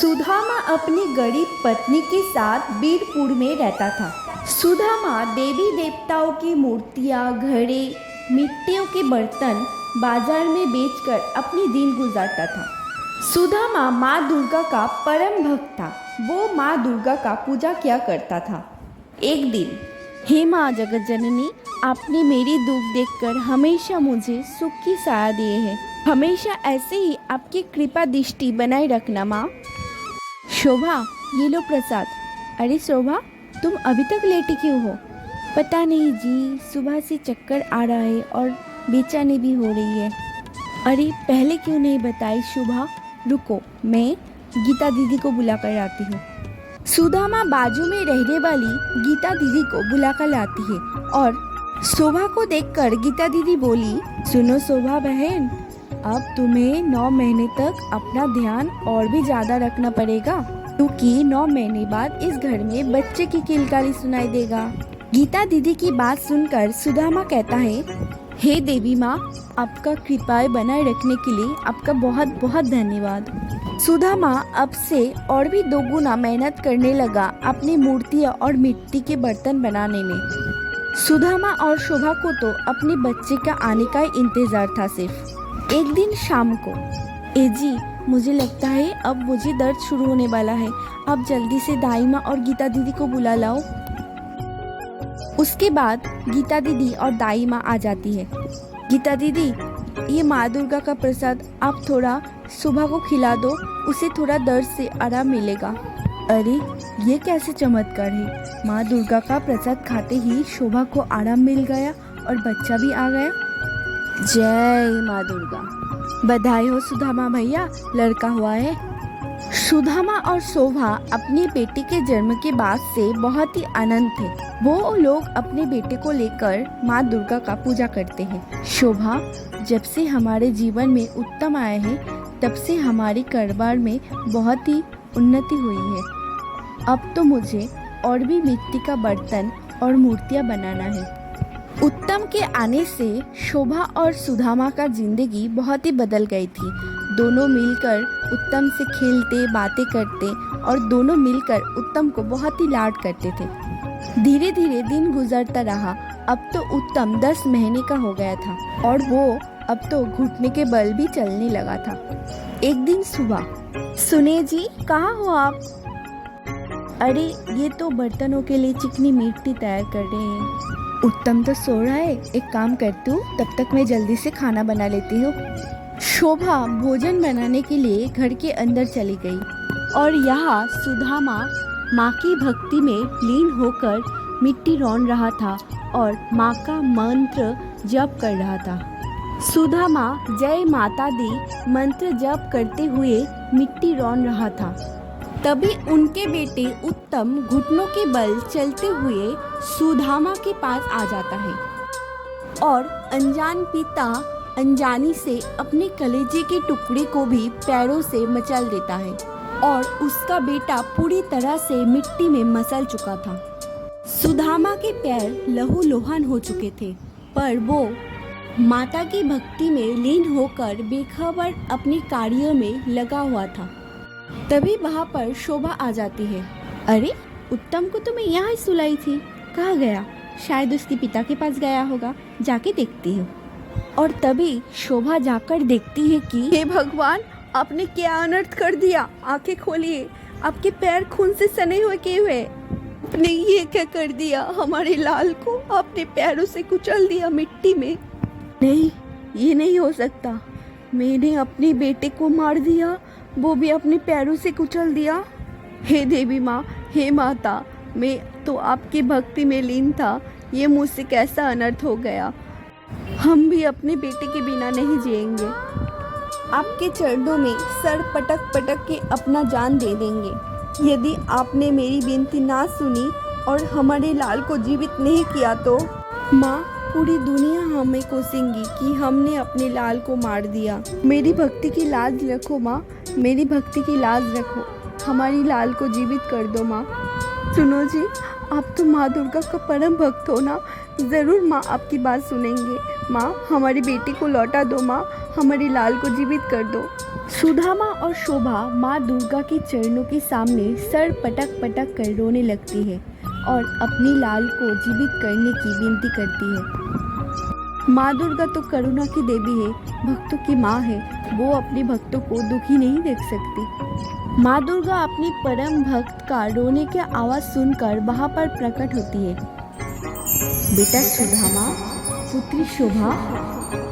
सुदामा अपनी गरीब पत्नी के साथ बीरपुर में रहता था। सुदामा देवी देवताओं की मूर्तियाँ, घड़े, मिट्टियों के बर्तन बाजार में बेचकर अपनी दिन गुजारता था। सुदामा माँ दुर्गा का परम भक्त था। वो माँ दुर्गा का पूजा किया करता था। एक दिन, हे माँ जगत जननी, आपने मेरी दुख देखकर हमेशा मुझे सुख की साया दिए है। हमेशा ऐसे ही आपकी कृपा दृष्टि बनाए रखना माँ। शोभा, ये लो प्रसाद। अरे शोभा, तुम अभी तक लेटी क्यों हो? पता नहीं जी, सुबह से चक्कर आ रहा है और बेचैनी भी हो रही है। अरे पहले क्यों नहीं बताई शोभा? रुको, मैं गीता दीदी को बुला कर आती हूँ। सुदामा बाजू में रहने वाली गीता दीदी को बुलाकर लाती है और शोभा को देखकर गीता दीदी बोली, सुनो शोभा बहन, अब तुम्हें 9 महीने तक अपना ध्यान और भी ज़्यादा रखना पड़ेगा, क्योंकि 9 महीने बाद इस घर में बच्चे की किलकारी सुनाई देगा। गीता दीदी की बात सुनकर सुदामा कहता है, हे देवी माँ, आपका कृपाएं बनाए रखने के लिए आपका बहुत बहुत धन्यवाद। सुदामा अब से और भी 2 गुना मेहनत करने लगा अपनी मूर्तियाँ और मिट्टी के बर्तन बनाने में। सुदामा और शोभा को तो अपने बच्चे का आने का इंतजार था सिर्फ। एक दिन शाम को, ए जी, मुझे लगता है अब मुझे दर्द शुरू होने वाला है। आप जल्दी से दाई माँ और गीता दीदी को बुला लाओ। उसके बाद गीता दीदी और दाई माँ आ जाती है। गीता दीदी, ये माँ दुर्गा का प्रसाद आप थोड़ा सुबह को खिला दो, उसे थोड़ा दर्द से आराम मिलेगा। अरे ये कैसे चमत्कार है? माँ दुर्गा का प्रसाद खाते ही शोभा को आराम मिल गया और बच्चा भी आ गया। जय माँ दुर्गा। बधाई हो सुदामा भैया, लड़का हुआ है। सुदामा और शोभा अपने बेटे के जन्म के बाद से बहुत ही आनंद थे। वो लोग अपने बेटे को लेकर माँ दुर्गा का पूजा करते हैं। शोभा, जब से हमारे जीवन में उत्तम आए हैं, तब से हमारे कारोबार में बहुत ही उन्नति हुई है। अब तो मुझे और भी मिट्टी का बर्तन और मूर्तियाँ बनाना है। उत्तम के आने से शोभा और सुदामा का जिंदगी बहुत ही बदल गई थी। दोनों मिलकर उत्तम से खेलते, बातें करते और दोनों मिलकर उत्तम को बहुत ही लाड करते थे। धीरे धीरे दिन गुजरता रहा। अब तो उत्तम 10 महीने का हो गया था और वो अब तो घुटने के बल भी चलने लगा था। एक दिन सुबह, सुनिए जी, कहाँ हो आप? अरे ये तो बर्तनों के लिए चिकनी मिट्टी तैयार कर रहे हैं। उत्तम तो सो रहा है, एक काम करती हूँ, तब तक मैं जल्दी से खाना बना लेती हूँ। शोभा भोजन बनाने के लिए घर के अंदर चली गई और यहाँ सुदामा माँ की भक्ति में लीन होकर मिट्टी रौन रहा था और माँ का मंत्र जप कर रहा था। सुदामा जय माता दी मंत्र जप करते हुए मिट्टी रौन रहा था। तभी उनके बेटे उत्तम घुटनों के बल चलते हुए सुदामा के पास आ जाता है और अनजान पिता अनजानी से अपने कलेजे के टुकड़े को भी पैरों से मचल देता है और उसका बेटा पूरी तरह से मिट्टी में मसल चुका था। सुदामा के पैर लहूलुहान हो चुके थे, पर वो माता की भक्ति में लीन होकर बेखबर अपने कार्यों में लगा हुआ था। तभी वहाँ पर शोभा आ जाती है। अरे उत्तम को तो मैं यहाँ ही सुलाई थी, कहाँ गया? शायद उसके पिता के पास गया होगा, जाके देखती हूँ। और तभी शोभा जाकर देखती है कि हे भगवान, आपने क्या अनर्थ कर दिया। आंखें खोलिए, आपके पैर खून से सने हुए क्यों हुए? आपने ये क्या कर दिया? हमारे लाल को आपने पैरों से कुचल दिया मिट्टी में। नहीं, ये नहीं हो सकता। मैंने अपने बेटे को मार दिया, वो भी अपने पैरों से कुचल दिया। हे देवी माँ, हे माता, मैं तो आपकी भक्ति में लीन था, ये मुझसे कैसा अनर्थ हो गया। हम भी अपने बेटे के बिना नहीं जिएंगे। आपके चरणों में सर पटक पटक के अपना जान दे देंगे। यदि आपने मेरी विनती ना सुनी और हमारे लाल को जीवित नहीं किया तो माँ, पूरी दुनिया हमें कोसेंगी कि हमने अपने लाल को मार दिया। मेरी भक्ति की लाज रखो माँ, मेरी भक्ति की लाज रखो। हमारी लाल को जीवित कर दो माँ। सुनो जी, आप तो माँ दुर्गा का परम भक्त हो ना, ज़रूर माँ आपकी बात सुनेंगे। माँ, हमारे बेटे को लौटा दो माँ, हमारे लाल को जीवित कर दो। सुदामा और शोभा माँ दुर्गा के चरणों के सामने सर पटक पटक कर रोने लगती है और अपने लाल को जीवित करने की विनती करती है। माँ दुर्गा तो करुणा की देवी है, भक्तों की माँ है, वो अपने भक्तों को दुखी नहीं देख सकती। माँ दुर्गा अपनी परम भक्त का रोने की आवाज़ सुनकर वहाँ पर प्रकट होती है। बेटा सुदामा, पुत्री शोभा,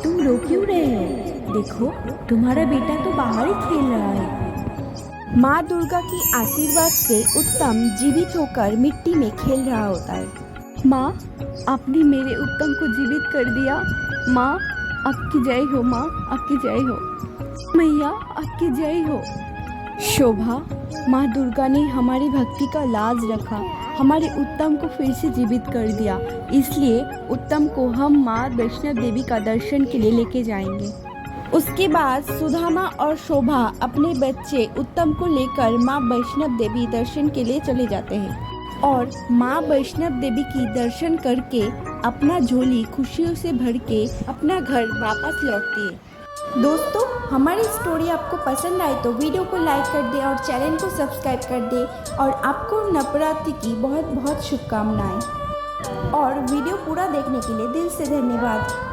तुम रो क्यों रहे हो? देखो, तुम्हारा बेटा तो बाहर ही खेल रहा है। माँ दुर्गा की आशीर्वाद से उत्तम जीवित होकर मिट्टी में खेल रहा होता है। माँ, आपने मेरे उत्तम को जीवित कर दिया। माँ, आपकी जय हो। माँ, आपकी जय हो। मैया, आपकी जय हो। शोभा, माँ दुर्गा ने हमारी भक्ति का लाज रखा, हमारे उत्तम को फिर से जीवित कर दिया। इसलिए उत्तम को हम माँ वैष्णव देवी का दर्शन के लिए लेके जाएंगे। उसके बाद सुदामा और शोभा अपने बच्चे उत्तम को लेकर माँ वैष्णव देवी दर्शन के लिए चले जाते हैं और माँ वैष्णव देवी की दर्शन करके अपना झोली खुशियों से भर के अपना घर वापस लौटती है। दोस्तों, हमारी स्टोरी आपको पसंद आए तो वीडियो को लाइक कर दें और चैनल को सब्सक्राइब कर दें और आपको नवरात्रि की बहुत बहुत शुभकामनाएं। और वीडियो पूरा देखने के लिए दिल से धन्यवाद।